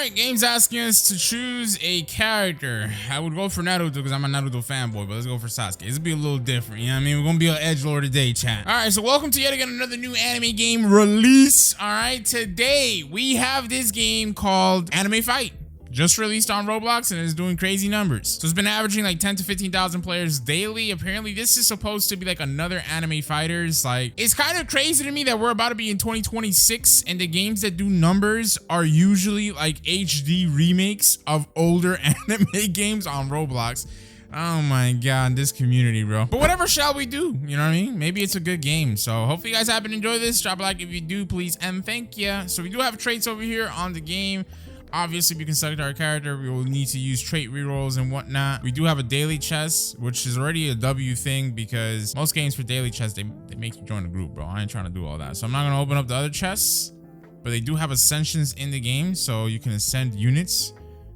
right, game's asking us to choose a character. I would go for Naruto because I'm a Naruto fanboy, but let's go for Sasuke. This will be a little different, you know what I mean? We're gonna be an edgelord today, chat. All right, so welcome to yet again another new anime game release. All right, today we have this game called Anime Fight. Just released on Roblox and is doing crazy numbers. So it's been averaging like 10 to 15,000 players daily. Apparently this is supposed to be like another anime fighters. Like, it's kind of crazy to me that we're about to be in 2026 and the games that do numbers are usually like HD remakes of older anime games on Roblox. Oh my god, this community, bro. But whatever shall we do? You know what I mean? Maybe it's a good game. So hopefully you guys happen to enjoy this. Drop a like if you do, please, and thank you. So we do have traits over here on the game. Obviously, we can select our character. We will need to use trait rerolls and whatnot. We do have a daily chest, which is already a W thing because most games for daily chests, they make you join a group, bro. I ain't trying to do all that. So I'm not going to open up the other chests, but they do have ascensions in the game, so you can ascend units.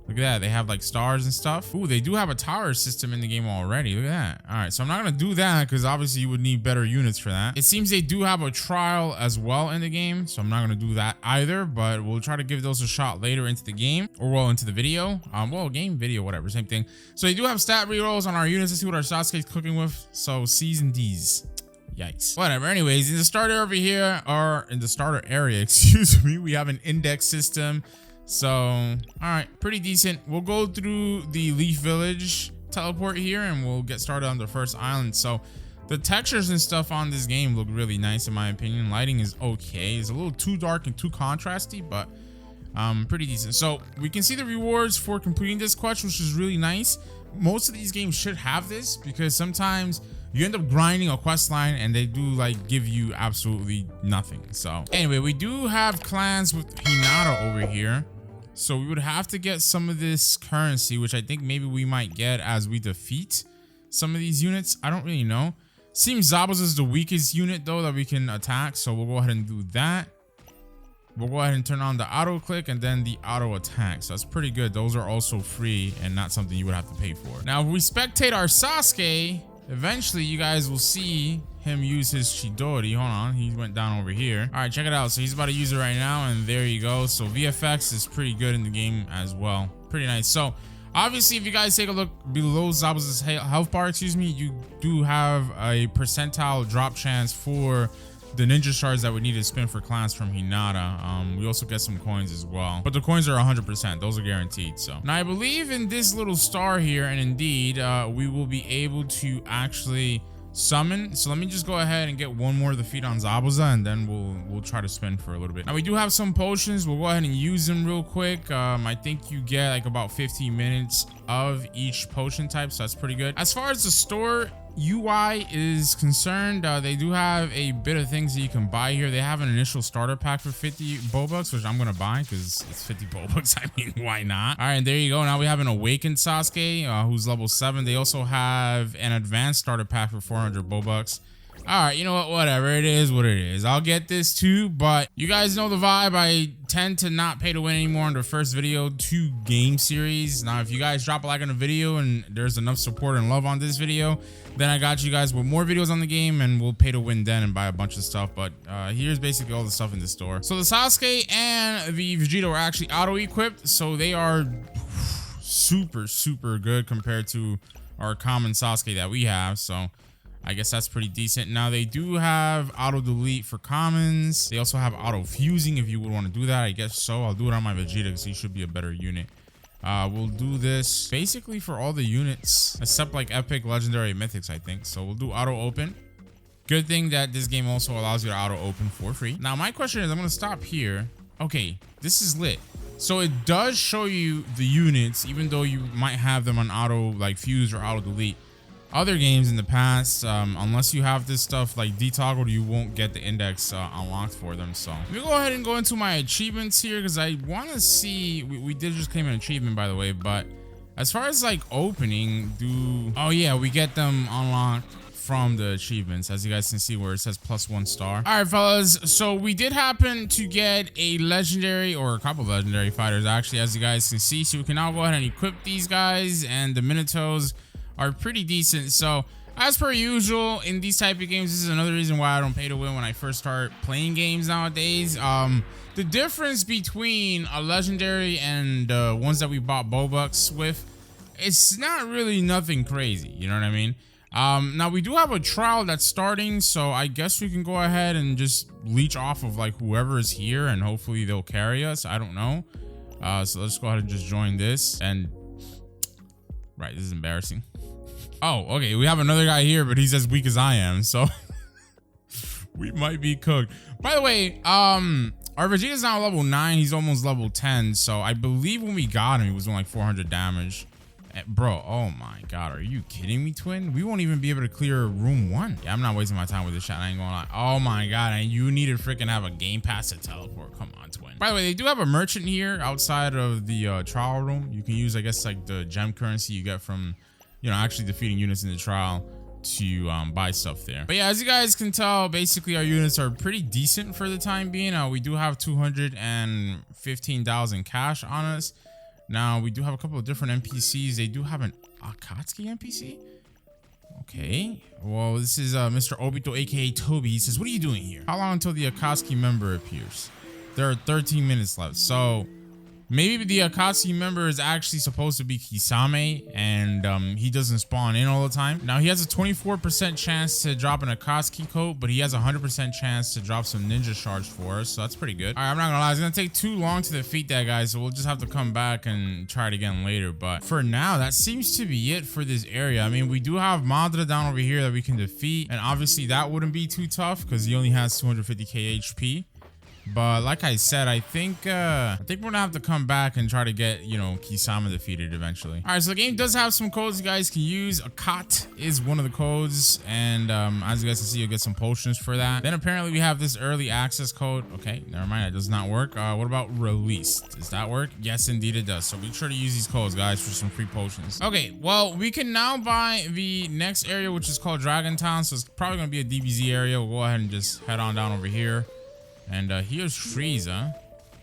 Look at that. They have like stars and stuff. Ooh, they do have a tower system in the game already. Look at that. All right, so I'm not going to do that because obviously you would need better units for that. It seems they do have a trial as well in the game, so I'm not going to do that either, but we'll try to give those a shot later into the game or well into the video. Well, game, video, whatever, same thing. So they do have stat rerolls on our units. Let's see what our Sasuke's cooking with. So C's and D's. Yikes. Whatever. Anyways, in the starter over here, or in the starter area, excuse me, we have an index system. So, all right, pretty decent. We'll go through the Leaf Village teleport here and we'll get started on the first island. So the textures and stuff on this game look really nice in my opinion. Lighting is okay. It's a little too dark and too contrasty, but pretty decent. So we can see the rewards for completing this quest, which is really nice. Most of these games should have this because sometimes you end up grinding a quest line and they do like give you absolutely nothing. So anyway, we do have clans with Hinata over here. So we would have to get some of this currency, which I think maybe we might get as we defeat some of these units. I don't really know. Seems Zabuza is the weakest unit though that we can attack. So we'll go ahead and do that. We'll go ahead and turn on the auto click and then the auto attack. So that's pretty good. Those are also free and not something you would have to pay for. Now, if we spectate our Sasuke, eventually you guys will see him use his Chidori. Hold on, he went down over here. All right, check it out. So he's about to use it right now and there you go. So VFX is pretty good in the game as well. Pretty nice. So obviously if you guys take a look below Zabuza's health bar, excuse me, you do have a percentile drop chance for the ninja shards that we need to spin for clans from Hinata. We also get some coins as well, but the coins are 100%. Those are guaranteed. So now I believe in this little star here, and indeed we will be able to actually summon. So let me just go ahead and get one more defeat on Zabuza, and then we'll try to spin for a little bit. Now we do have some potions. We'll go ahead and use them real quick. I think you get like about 15 minutes of each potion type, so that's pretty good. As far as the store UI is concerned, they do have a bit of things that you can buy here. They have an initial starter pack for 50 Robux, which I'm gonna buy because it's 50 Robux. I mean, why not? All right, there you go. Now we have an awakened Sasuke who's level 7. They also have an advanced starter pack for 400 Robux. All right, you know what? Whatever, it is what it is. I'll get this too, but you guys know the vibe. I tend to not pay to win anymore on the first video to game series. Now, if you guys drop a like on the video and there's enough support and love on this video, then I got you guys with more videos on the game and we'll pay to win then and buy a bunch of stuff. But here's basically all the stuff in the store. So the Sasuke and the Vegeta are actually auto-equipped, so they are super good compared to our common Sasuke that we have. So I guess that's pretty decent. Now they do have auto delete for commons. They also have auto fusing if you would want to do that. I guess so. I'll do it on my Vegeta because he should be a better unit. We'll do this basically for all the units except like epic, legendary, mythics, I think. So we'll do auto open. Good thing that this game also allows you to auto open for free. Now my question is, I'm going to stop here. Okay, this is lit. So it does show you the units even though you might have them on auto like fuse or auto delete. Other games in the past, unless you have this stuff like detoggled, you won't get the index unlocked for them. So let me go ahead and go into my achievements here because I want to see. We did just claim an achievement, by the way, but as far as like opening, oh yeah, we get them unlocked from the achievements, as you guys can see where it says +1 star. All right, fellas, so we did happen to get a legendary, or a couple of legendary fighters actually, as you guys can see. So we can now go ahead and equip these guys, and the Minotaurs are pretty decent. So as per usual in these type of games, this is another reason why I don't pay to win when I first start playing games nowadays. The difference between a legendary and ones that we bought Robux with, it's not really nothing crazy, you know what I mean? Now we do have a trial that's starting, so I guess we can go ahead and just leech off of like whoever is here, and hopefully they'll carry us. I don't know. So let's go ahead and just join this. And right, this is embarrassing. Oh, okay, we have another guy here, but he's as weak as I am, so we might be cooked. By the way, our Vegeta's now level 9. He's almost level 10, so I believe when we got him, he was doing like 400 damage. Bro, oh my god, are you kidding me, twin? We won't even be able to clear room 1. Yeah, I'm not wasting my time with this shot. I ain't gonna lie. Oh my god, and you need to freaking have a game pass to teleport. Come on, twin. By the way, they do have a merchant here outside of the trial room. You can use, I guess, like the gem currency you get from, you know, actually defeating units in the trial to buy stuff there. But yeah, as you guys can tell, basically our units are pretty decent for the time being. We do have 215,000 cash on us. Now, we do have a couple of different NPCs. They do have an Akatsuki NPC? Okay. Well, this is Mr. Obito, aka Toby. He says, what are you doing here? How long until the Akatsuki member appears? There are 13 minutes left. So, maybe the Akatsuki member is actually supposed to be Kisame, and he doesn't spawn in all the time. Now, he has a 24% chance to drop an Akatsuki coat, but he has a 100% chance to drop some ninja shards for us, so that's pretty good. All right, I'm not gonna lie, it's gonna take too long to defeat that guy, so we'll just have to come back and try it again later. But for now, that seems to be it for this area. I mean, we do have Madara down over here that we can defeat, and obviously that wouldn't be too tough because he only has 250k HP. But like I said, I think we're gonna have to come back and try to get, you know, Kisama defeated eventually. All right, so the game does have some codes you guys can use. Akat is one of the codes, and as you guys can see, you'll get some potions for that. Then apparently we have this early access code. Okay, never mind, that does not work. What about released? Does that work? Yes, indeed it does. So be sure to use these codes, guys, for some free potions. Okay, well, we can now buy the next area, which is called Dragon Town. So it's probably gonna be a DBZ area. We'll go ahead and just head on down over here. And here's Frieza,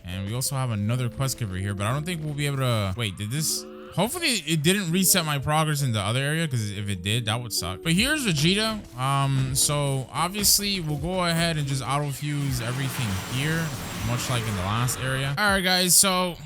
and we also have another quest giver here, but I don't think we'll be able to wait. Did this? Hopefully it didn't reset my progress in the other area, because if it did, that would suck. But here's Vegeta. So obviously we'll go ahead and just auto fuse everything here, much like in the last area. All right, guys. So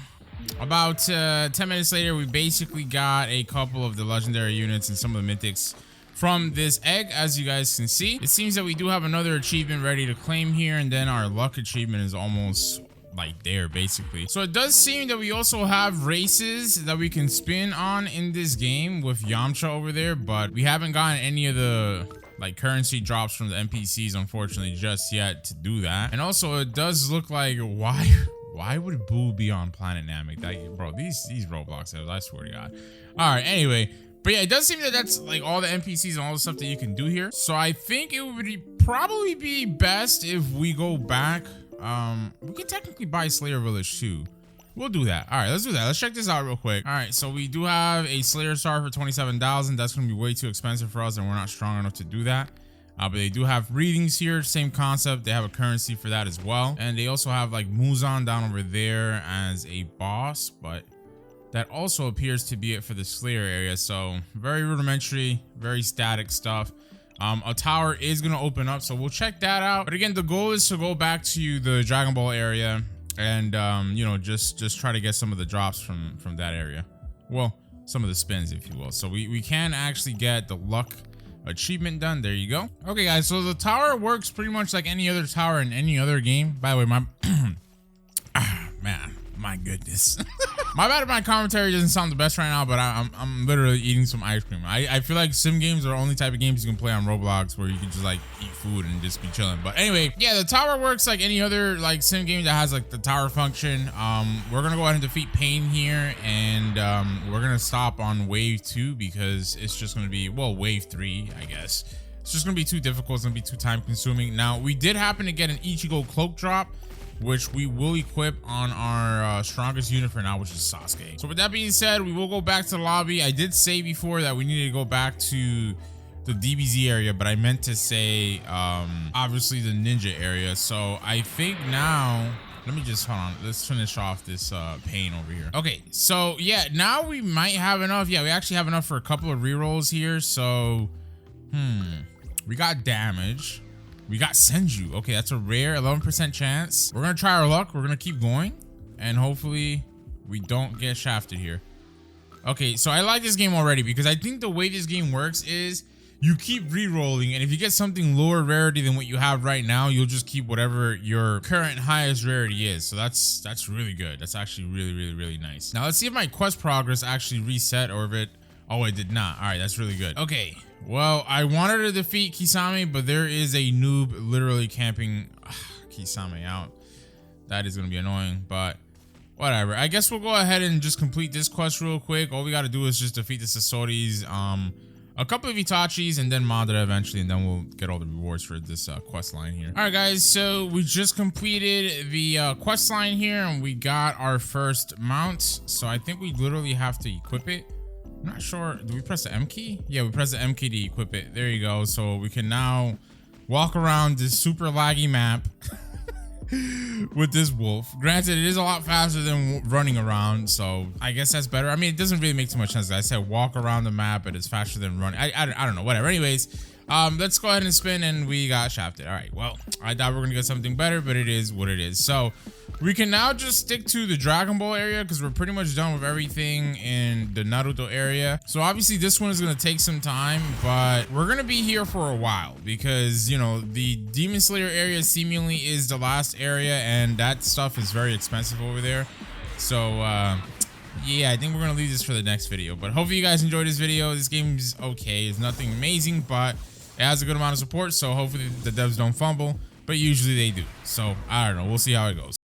about 10 minutes later, we basically got a couple of the legendary units and some of the mythics from this egg. As you guys can see, it seems that we do have another achievement ready to claim here, and then our luck achievement is almost like there basically. So it does seem that we also have races that we can spin on in this game with Yamcha over there, but we haven't gotten any of the like currency drops from the NPCs, unfortunately, just yet to do that. And also it does look like why would Boo be on Planet Namek? That, bro, these Roblox devs, I swear to God. All right, anyway. But yeah, it does seem that that's like all the NPCs and all the stuff that you can do here. So I think it would probably be best if we go back. We can technically buy Slayer Village too. We'll do that. All right, let's do that. Let's check this out real quick. All right, so we do have a Slayer Star for 27,000. That's going to be way too expensive for us, and we're not strong enough to do that. But they do have readings here, same concept. They have a currency for that as well. And they also have like Muzan down over there as a boss, but that also appears to be it for the Slayer area. So very rudimentary, very static stuff. A tower is going to open up, so we'll check that out. But again, the goal is to go back to the Dragon Ball area and, you know, just try to get some of the drops from that area. Well, some of the spins, if you will. So we can actually get the luck achievement done. There you go. Okay, guys, so the tower works pretty much like any other tower in any other game. By the way, my man, my goodness. My bad if my commentary doesn't sound the best right now, but I'm literally eating some ice cream. I feel like sim games are the only type of games you can play on Roblox where you can just like eat food and just be chilling. But anyway, yeah, the tower works like any other like sim game that has like the tower function. We're gonna go ahead and defeat Pain here, and we're gonna stop on wave 2 because it's just gonna be, well, wave 3, I guess. It's just gonna be too difficult. It's gonna be too time consuming. Now, we did happen to get an Ichigo cloak drop, which we will equip on our strongest unit for now, which is Sasuke. So with that being said, we will go back to the lobby. I did say before that we needed to go back to the DBZ area, but I meant to say obviously the ninja area. So I think now, let me just, hold on, let's finish off this Pain over here. Okay, so yeah, now we might have enough. Yeah, we actually have enough for a couple of rerolls here. So We got damage. We got Senju. Okay, that's a rare 11% chance. We're gonna try our luck. We're gonna keep going, and hopefully we don't get shafted here. Okay, so I like this game already because I think the way this game works is you keep re-rolling, and if you get something lower rarity than what you have right now, you'll just keep whatever your current highest rarity is. So that's really good. That's actually really nice. Now let's see if my quest progress actually reset or if it... Oh, it did not. All right, that's really good. Okay, well, I wanted to defeat Kisame, but there is a noob literally camping Kisame out. That is gonna be annoying, but whatever. I guess we'll go ahead and just complete this quest real quick. All we gotta do is just defeat the Sasoris, a couple of Itachis, and then Madara eventually, and then we'll get all the rewards for this quest line here. All right, guys, so we just completed the quest line here, and we got our first mount. So I think we literally have to equip it. I'm not sure. Do we press the M key? Yeah, we press the M key to equip it. There you go. So we can now walk around this super laggy map with this wolf. Granted, it is a lot faster than running around, so I guess that's better. I mean, it doesn't really make too much sense. I said walk around the map, but it's faster than running. I don't know. Whatever. Anyways, let's go ahead and spin, and we got shafted. All right. Well, I thought we were gonna get something better, but it is what it is. So we can now just stick to the Dragon Ball area because we're pretty much done with everything in the Naruto area. So obviously this one is going to take some time, but we're going to be here for a while because, you know, the Demon Slayer area seemingly is the last area, and that stuff is very expensive over there. So yeah, I think we're going to leave this for the next video, but hopefully you guys enjoyed this video. This game is okay. It's nothing amazing, but it has a good amount of support, so hopefully the devs don't fumble, but usually they do. So I don't know. We'll see how it goes.